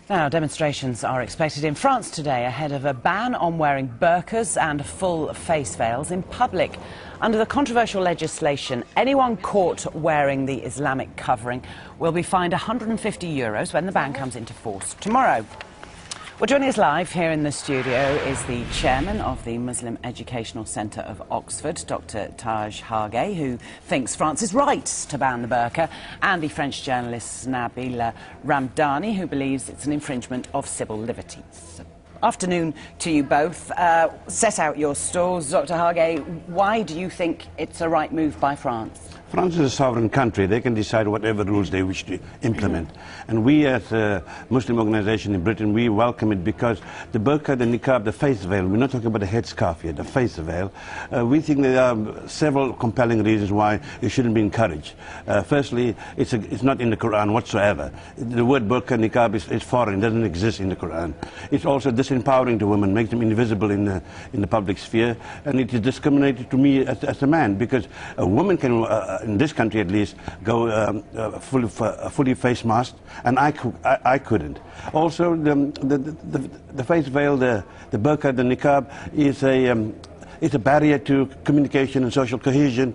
Now, demonstrations are expected in France today ahead of a ban on wearing burqas and full face veils in public. Under the controversial legislation, anyone caught wearing the Islamic covering will be fined €150 when the ban comes into force tomorrow. Well, joining us live here in the studio is the chairman of the Muslim Educational Centre of Oxford, Dr Taj Hargey, who thinks France is right to ban the burqa, and the French journalist Nabila Ramdani, who believes it's an infringement of civil liberties. Afternoon to you both. Set out your stalls. Dr Hargey, why do you think it's a right move by France? France is a sovereign country. They can decide whatever rules they wish to implement. And we as a Muslim organization in Britain, we welcome it because the burqa, the niqab, the face veil, we're not talking about the headscarf here, the face veil, we think there are several compelling reasons why it shouldn't be encouraged. Firstly, it's not in the Quran whatsoever. The word burqa, niqab is foreign, it doesn't exist in the Quran. It's also disempowering to women, makes them invisible in the public sphere, and it is discriminating to me as a man, because a woman can in this country at least, go fully face masked, and I couldn't. Also, the face veil, the burqa, the niqab, is a barrier to communication and social cohesion.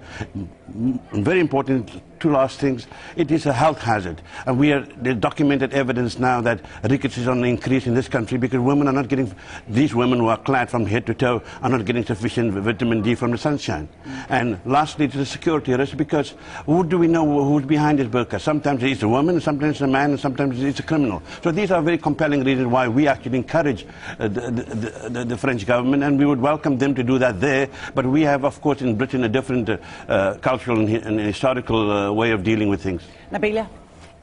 Very important, two last things. It is a health hazard, and there's documented evidence now that rickets is on the increase in this country because women are not getting, these women who are clad from head to toe are not getting sufficient vitamin D from the sunshine. And lastly, it's a security risk because who do we know who's behind this burqa? Sometimes it's a woman, sometimes it's a man, and sometimes it's a criminal. So these are very compelling reasons why we actually encourage the French government, and we would welcome them to do that there. But we have, of course, in Britain a different cultural and historical way of dealing with things. Nabila?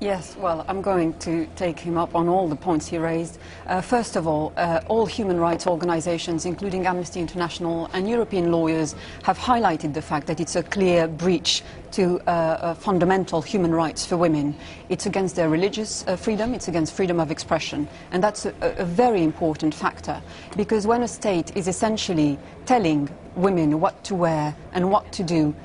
Yes, well, I'm going to take him up on all the points he raised. First of all human rights organizations, including Amnesty International and European lawyers, have highlighted the fact that it's a clear breach to fundamental human rights for women. It's against their religious freedom, it's against freedom of expression. And that's a very important factor, because when a state is essentially telling women what to wear and what to do,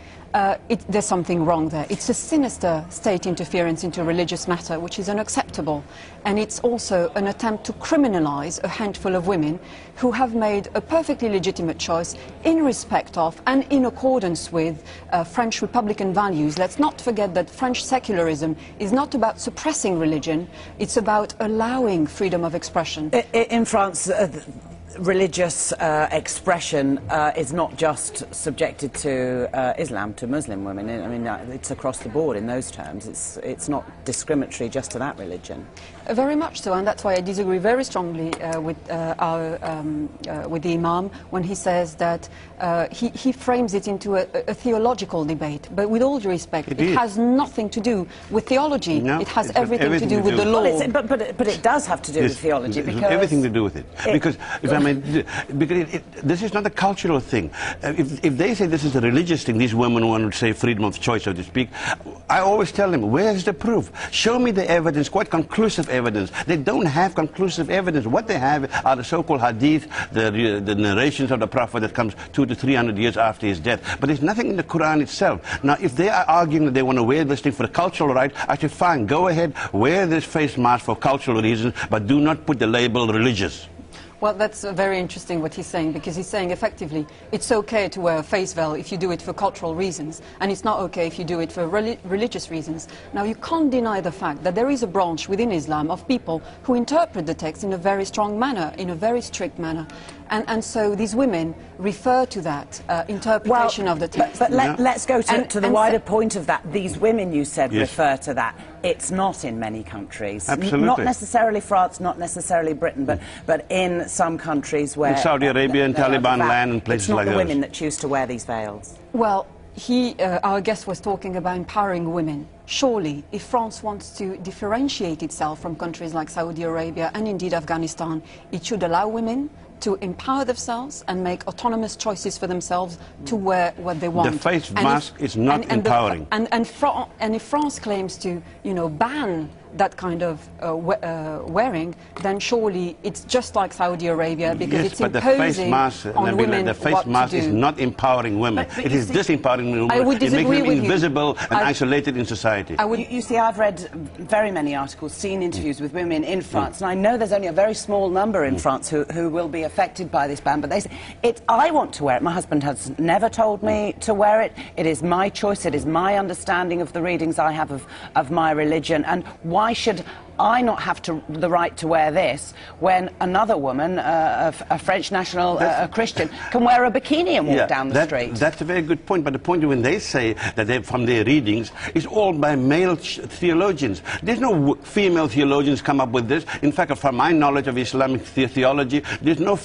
there's something wrong there. It's a sinister state interference into religious matter, which is unacceptable. And it's also an attempt to criminalize a handful of women who have made a perfectly legitimate choice in respect of and in accordance with French republican values. Let's not forget that French secularism is not about suppressing religion, it's about allowing freedom of expression. In France, religious expression is not just subjected to Islam, to Muslim women. I mean, it's across the board in those terms. It's not discriminatory just to that religion. Very much so, and that's why I disagree very strongly with the Imam when he says that he frames it into a theological debate. But with all due respect, it has nothing to do with theology. No, it has everything to do with the law. Well, but it does have to do with theology, because everything to do with it. Because if I mean, because this is not a cultural thing. If they say this is a religious thing, these women want to say freedom of choice, so to speak, I always tell them, where's the proof? Show me the evidence, quite conclusive evidence. They don't have conclusive evidence. What they have are the so-called hadith, the narrations of the Prophet that comes 200 to 300 years after his death. But there's nothing in the Quran itself. Now, if they are arguing that they want to wear this thing for a cultural right, I say, fine, go ahead, wear this face mask for cultural reasons, but do not put the label religious. Well, that's very interesting what he's saying, because he's saying effectively it's okay to wear a face veil if you do it for cultural reasons, and it's not okay if you do it for religious reasons. Now, you can't deny the fact that there is a branch within Islam of people who interpret the text in a very strong manner, in a very strict manner. And so these women refer to that interpretation of the text. But let's go to the wider point of that. These women, you said, refer to that. It's not in many countries. Absolutely. Not necessarily France, not necessarily Britain, but in some countries where... In Saudi Arabia and Taliban land and places like those. It's not the those. women that choose to wear these veils. Well, our guest was talking about empowering women. Surely, if France wants to differentiate itself from countries like Saudi Arabia and indeed Afghanistan, it should allow women to empower themselves and make autonomous choices for themselves to wear what they want. The face mask is not empowering. And if France claims to, ban that kind of wearing, then surely it's just like Saudi Arabia, because it's imposing on women the face mask is not empowering women. It is disempowering women. I would disagree it makes them with invisible and isolated in society. You see, I've read very many articles, seen interviews with women in France, and I know there's only a very small number in France who will be affected by this ban, but they say, I want to wear it. My husband has never told me to wear it. It is my choice. It is my understanding of the readings I have of my religion. And why should I not have the right to wear this when another woman, a French national, a Christian, can wear a bikini and walk down the street? That's a very good point. But the point when they say that from their readings, it's all by male theologians. There's no female theologians come up with this. In fact, from my knowledge of Islamic theology, there's no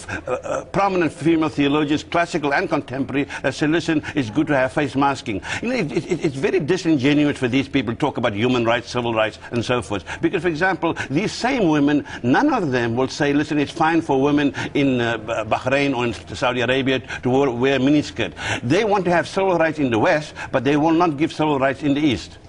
prominent female theologians, classical and contemporary, that say, listen, it's good to have face masking. You know, it's very disingenuous for these people to talk about human rights, civil rights, and so forth. Because, for example, these same women, none of them will say, listen, it's fine for women in Bahrain or in Saudi Arabia to wear miniskirt. They want to have civil rights in the West, but they will not give civil rights in the East.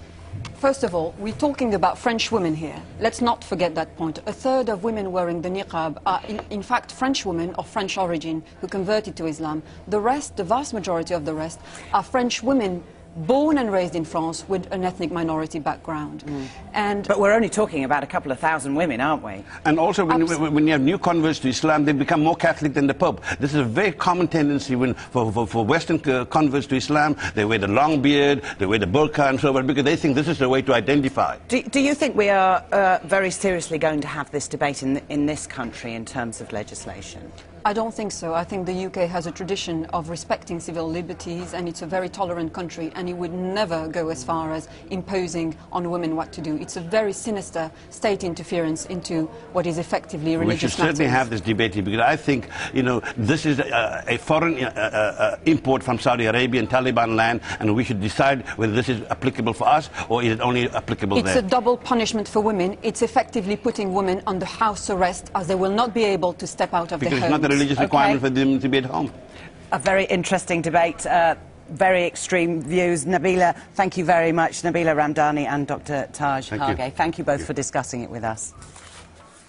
First of all, we're talking about French women here. Let's not forget that point. A third of women wearing the niqab are, in fact, French women of French origin who converted to Islam. The rest, the vast majority of the rest, are French women born and raised in France with an ethnic minority background. But we're only talking about a couple of thousand women, aren't we? And also, when you have new converts to Islam, they become more Catholic than the Pope. This is a very common tendency for Western converts to Islam. They wear the long beard, they wear the burqa and so on, because they think this is the way to identify. Do you think we are very seriously going to have this debate in this country in terms of legislation? I don't think so. I think the UK has a tradition of respecting civil liberties, and it's a very tolerant country, and it would never go as far as imposing on women what to do. It's a very sinister state interference into what is effectively religious matters. We should certainly have this debate here, because I think, you know, this is a foreign import from Saudi Arabia and Taliban land, and we should decide whether this is applicable for us or is it only applicable there. It's a double punishment for women. It's effectively putting women under house arrest, as they will not be able to step out of their homes. Because it's not a religious requirement for them to be at home. A very interesting debate, very extreme views. Nabila, thank you very much. Nabila Ramdani and Dr Taj Hargey. Thank you both for discussing it with us.